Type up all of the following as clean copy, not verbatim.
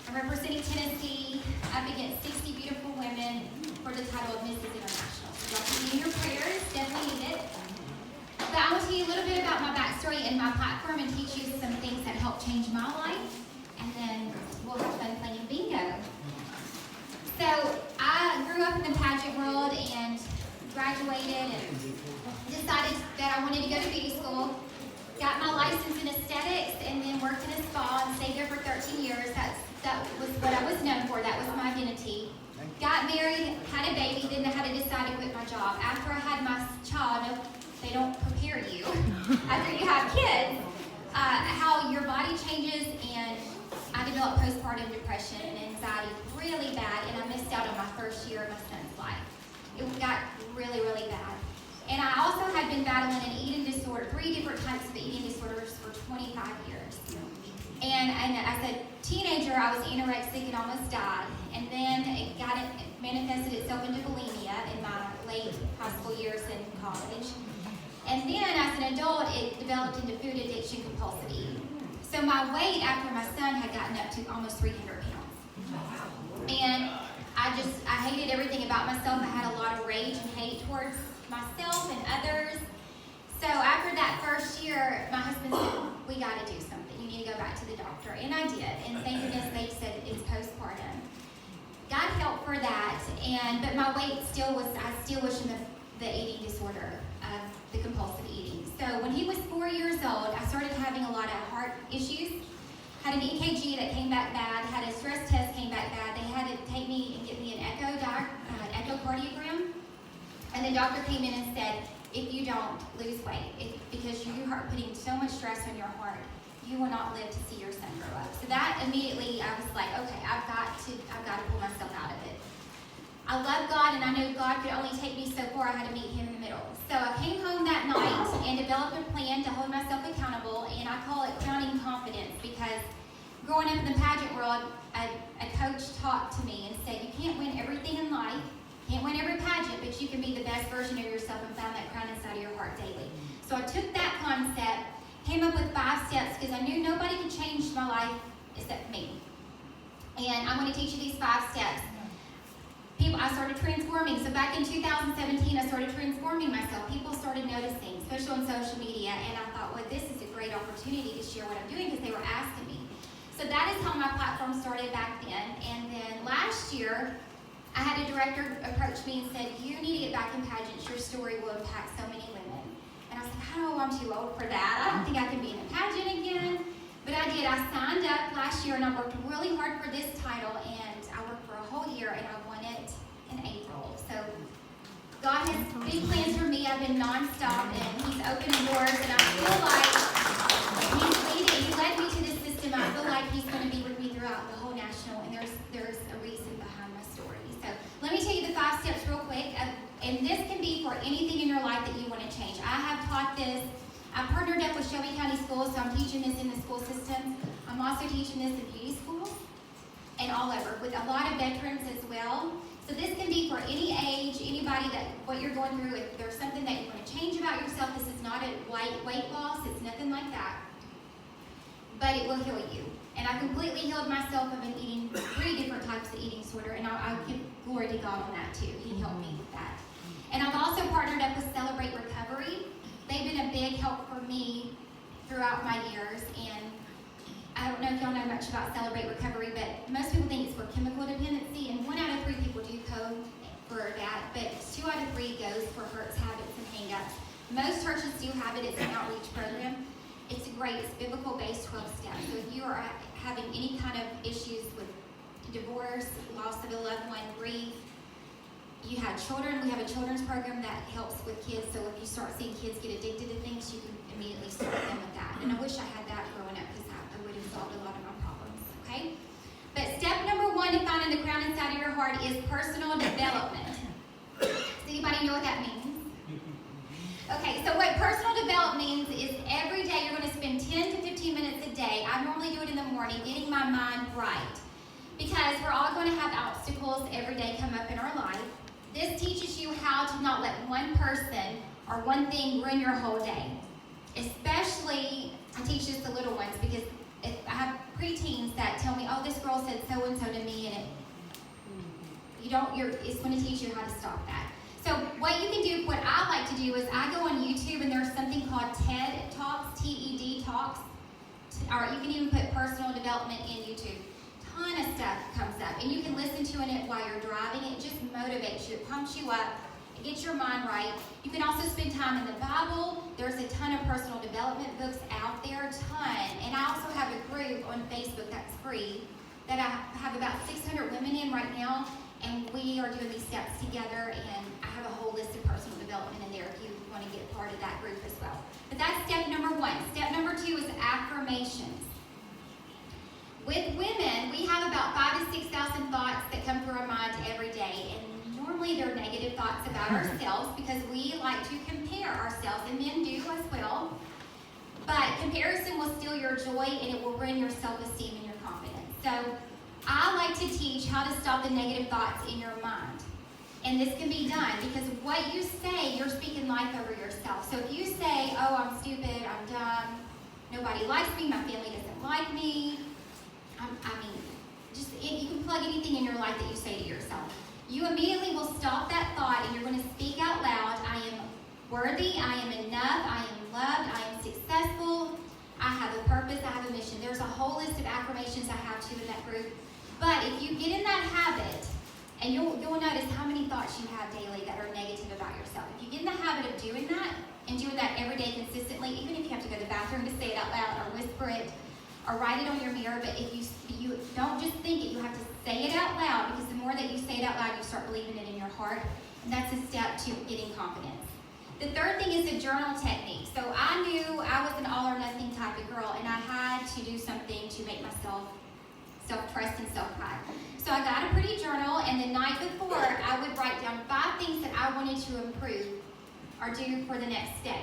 I'm representing Tennessee up against 60 beautiful women for the title of Mrs. International. So y'all keep me in your prayers, definitely need it. But I will tell you a little bit about my backstory and my platform and teach you some things that helped change my life. And then we'll have fun playing bingo. So I grew up in the pageant world and graduated and decided that I wanted to go to beauty school. Got my license in aesthetics and then worked in a spa and stayed there for 13 years. That was what I was known for. That was my identity. Got married, had a baby, didn't know how to decide to quit my job. After I had my child, they don't prepare you after you have kids, how your body changes, and I developed postpartum depression and anxiety really bad, and I missed out on my first year of my son's life. It got really, really bad. And I also had been battling an eating disorder, 3 different types of eating disorders for 25 years. And as a teenager, I was anorexic and almost died. And then it manifested itself into bulimia in my late high school years in college. And then as an adult, it developed into food addiction, compulsive eating. So my weight after my son had gotten up to almost 300 pounds. And I hated everything about myself. I had a lot of rage and hate towards myself and others. So after that first year, my husband said, we got to do something. You need to go back to the doctor. And I did. And thank goodness they said it's postpartum. God helped for that. But my weight I still was in the eating disorder of the compulsive eating. So when he was 4 years old, I started having a lot of heart issues. Had an EKG that came back bad. Had a stress test came back bad. They had to take me and get me an echocardiogram. And the doctor came in and said, if you don't lose weight, because you are putting so much stress on your heart, you will not live to see your son grow up. So that immediately, I was like, okay, I've got to pull myself out of it. I love God, and I knew God could only take me so far. I had to meet Him in the middle. So I came home that night and developed a plan to hold myself accountable, and I call it crowning confidence, because growing up in the pageant world, a coach talked to me and said, you can't win everything in life, can't win every pageant, but you can be the best version of yourself and find that crown inside of your heart daily. So I took that concept, came up with 5 steps, because I knew nobody could change my life except me. And I'm going to teach you these 5 steps. I started transforming. So back in 2017, I started transforming myself. People started noticing, especially on social media, and I thought, well, this is a great opportunity to share what I'm doing, because they were asking me. So that is how my platform started back then. And then last year, I had a director approach me and said, you need to get back in pageants. Your story will impact so many women. And I was like, oh, I'm too old for that. I don't think I can be in a pageant again. But I did. I signed up last year, and I worked really hard for this title, and I worked for a whole year, and I won it in April. So God has big plans for me. I've been nonstop, and He's opening doors, and I feel like He's leading. He led me to this system. I feel like He's going to be with me throughout the whole national, and there's a reason behind my story. So let me tell you the 5 steps real quick, and this can be for anything in your life that you want to change. I have taught this. I partnered up with Shelby County Schools, so I'm teaching this in the school system. I'm also teaching this in beauty schools and all over, with a lot of veterans as well. So this can be for any age, anybody that what you're going through. If there's something that you want to change about yourself, this is not a weight loss. It's nothing like that. But it will heal you. And I completely healed myself of an eating, 3 different types of eating disorder, and I'll give glory to God on that too. He helped me with that. And I've also partnered up with Celebrate Recovery. They've been a big help for me throughout my years, and I don't know if y'all know much about Celebrate Recovery, but most people think it's for chemical dependency, and 1 out of 3 people do code for that, but 2 out of 3 goes for hurts, habits, and hang-ups. Most churches do have it. It's an outreach program. It's great. It's biblical-based 12 steps. So if you are having any kind of issues with divorce, loss of a loved one, grief, you have children. We have a children's program that helps with kids. So if you start seeing kids get addicted to things, you can immediately start them with that. And I wish I had that growing up, because that would have solved a lot of my problems. Okay? But step number 1 to finding the crown inside of your heart is personal development. Does anybody know what that means? Okay, so what personal development means is every day you're going to spend 10 to 15 minutes a day. I normally do it in the morning, getting my mind right. Because we're all going to have obstacles every day come up in our life. This teaches you how to not let one person or one thing ruin your whole day. Especially, I teach this to little ones, because if I have preteens that tell me, oh, this girl said so it's going to teach you how to stop that. So what you can do, what I like to do is I go on YouTube and there's something called TED Talks, TED Talks, or you can even put personal development in YouTube. Ton of stuff comes up, and you can listen to it while you're driving. It just motivates you, it pumps you up, it gets your mind right. You can also spend time in the Bible. There's a ton of personal development books out there, and I also have a group on Facebook that's free that I have about 600 women in right now, and we are doing these steps together, and I have a whole list of personal development in there if you want to get part of that group as well. But that's step number 1. Step number 2 is affirmations. With women, we have about 5,000 to 6,000 thoughts that come through our mind every day, and normally they're negative thoughts about ourselves because we like to compare ourselves, and men do as well. But comparison will steal your joy, and it will ruin your self-esteem and your confidence. So I like to teach how to stop the negative thoughts in your mind. And this can be done because what you say, you're speaking life over yourself. So if you say, oh, I'm stupid, I'm dumb, nobody likes me, my family doesn't like me, you can plug anything in your life that you say to yourself. You immediately will stop that thought and you're going to speak out loud, I am worthy, I am enough, I am loved, I am successful, I have a purpose, I have a mission. There's a whole list of affirmations I have too in that group. But if you get in that habit, and you'll notice how many thoughts you have daily that are negative about yourself. If you get in the habit of doing that, and doing that every day consistently, even if you have to go to the bathroom to say it out loud, or whisper it, or write it on your mirror, but if you don't just think it, you have to say it out loud, because the more that you say it out loud, you start believing it in your heart, and that's a step to getting confidence. The third thing is the journal technique. So I knew I was an all or nothing type of girl, and I had to do something to make myself self-trust and self-pride. So I got a pretty journal, and the night before, I would write down 5 things that I wanted to improve or do for the next day.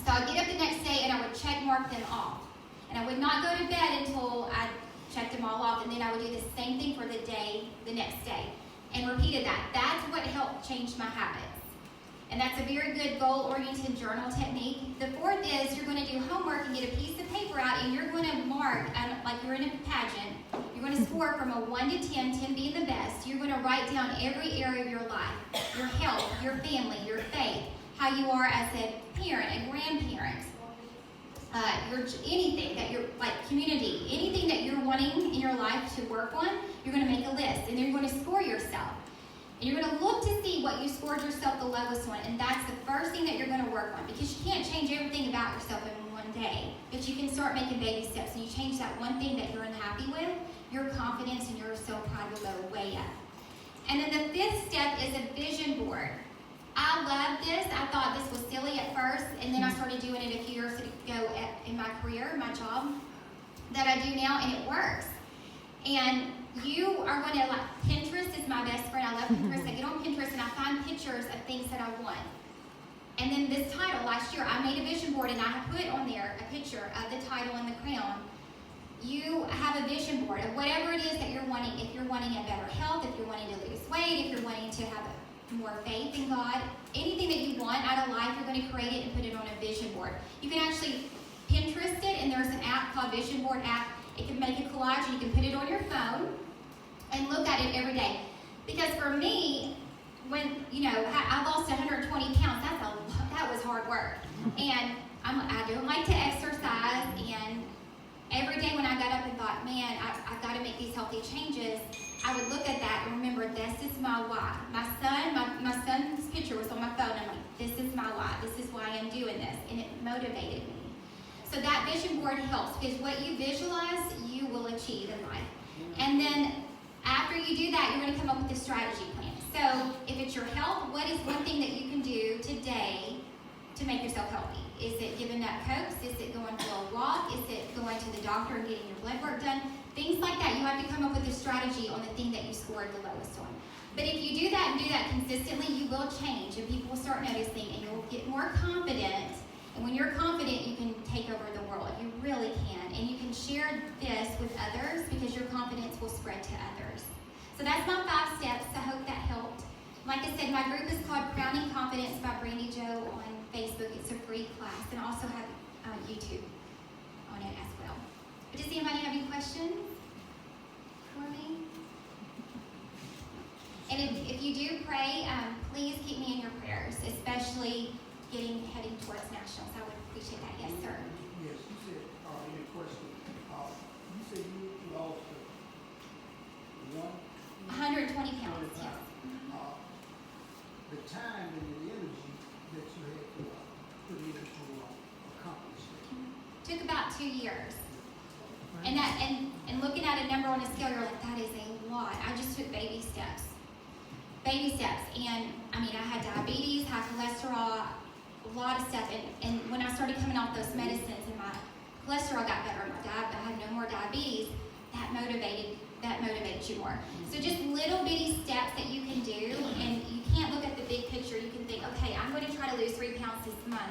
So I'd get up the next day, and I would check mark them off. And I would not go to bed until I checked them all off, and then I would do the same thing for the next day, and repeated that. That's what helped change my habits. And that's a very good goal-oriented journal technique. The fourth is you're going to do homework and get a piece of paper out, and you're going to mark, like you're in a pageant, you're going to score from a 1 to 10, 10 being the best. You're going to write down every area of your life, your health, your family, your faith, how you are as a parent, a grandparent, anything that you're, like community, anything that you're wanting in your life to work on, you're going to make a list, and then you're going to score yourself. And you're going to look to see what you scored yourself the lowest on, and that's the first thing that you're going to work on, because you can't change everything about yourself in one day, but you can start making baby steps, and you change that one thing that you're unhappy with, your confidence and your self-pride will go way up. And then the 5th step is a vision board. I love this. I thought this was silly at first, and then I started doing it a few years ago in my career, my job that I do now, and it works. And you are going to, like, Pinterest is my best friend. I love Pinterest. I get on Pinterest and I find pictures of things that I want. And then this title, last year, I made a vision board and I put on there a picture of the title and the crown. You have a vision board of whatever it is that you're wanting. If you're wanting a better health, if you're wanting to lose weight, if you're wanting to have more faith in God, anything that you want out of life, you're going to create it and put it on a vision board. You can actually Pinterest it, and there's an app called Vision Board app. It can make a collage and you can put it on your phone and look at it every day. Because for me, when, I lost 120 pounds, that was hard work. And I don't like to exercise, and every day when I got up and thought, man, I've got to make these healthy changes, I would look at that and remember, this is my why. My son's picture was on my phone. I'm like, this is my why. This is why I'm doing this. And it motivated me. So that vision board helps, because what you visualize, you will achieve in life. And then after you do that, you're going to come up with a strategy plan. So if it's your health, what is one thing that you can do today to make yourself healthy? Is it giving up Cokes? Is it going for a walk? Is it going to the doctor and getting your blood work done? Things like that. You have to come up with a strategy on the thing that you scored the lowest on. But if you do that and do that consistently, you will change, and people will start noticing, and you'll get more confident. And when you're confident, you can take over the world. You really can. And you can share this with others, because your confidence will spread to others. So that's my 5 steps. I hope that helped. Like I said, my group is called Crowning Confidence by Brandy Joe on Facebook. It's a free class. And I also have YouTube on it as well. But does anybody have any questions for me? And if you do pray, please keep me in your prayers, especially heading towards nationals. I would appreciate that. Yes, sir. Yes, you said, in your question, you said you lost 120 pounds. Yes. The time and the energy that you had to put in to accomplish that. Took about 2 years. And looking at a number on a scale, you're like, that is a lot. I just took baby steps. Baby steps. And I mean, I had diabetes, high cholesterol, a lot of stuff. And when I started coming off those medicines and my cholesterol got better, I had no more diabetes, that motivates you more. So just little bitty steps that you can do, and you can't look at the big picture. You can think, okay, I'm going to try to lose 3 pounds this month.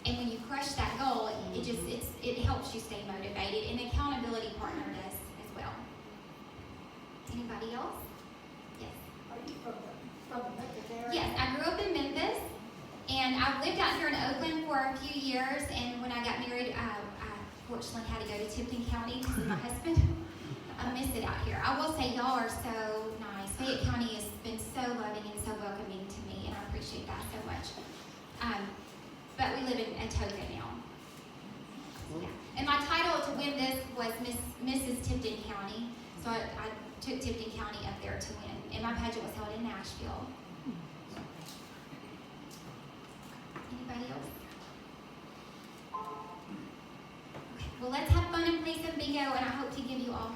And when you crush that goal, it helps you stay motivated. An accountability partner does as well. Anybody else? Yes. Are you from the Memphis area? Yes, I grew up in Memphis, and I've lived out here in Oakland for a few years. And when I got married, I fortunately had to go to Tipton County to see my husband. I miss it out here. I will say y'all are so nice. Fayette County has been so loving and so welcoming to me, and I appreciate that so much. But we live in Atoka now. Yeah. And my title to win this was Mrs. Tipton County. So I took Tipton County up there to win. And my pageant was held in Nashville. Anybody else? Okay. Well, let's have fun and play some bingo, and I hope to give you all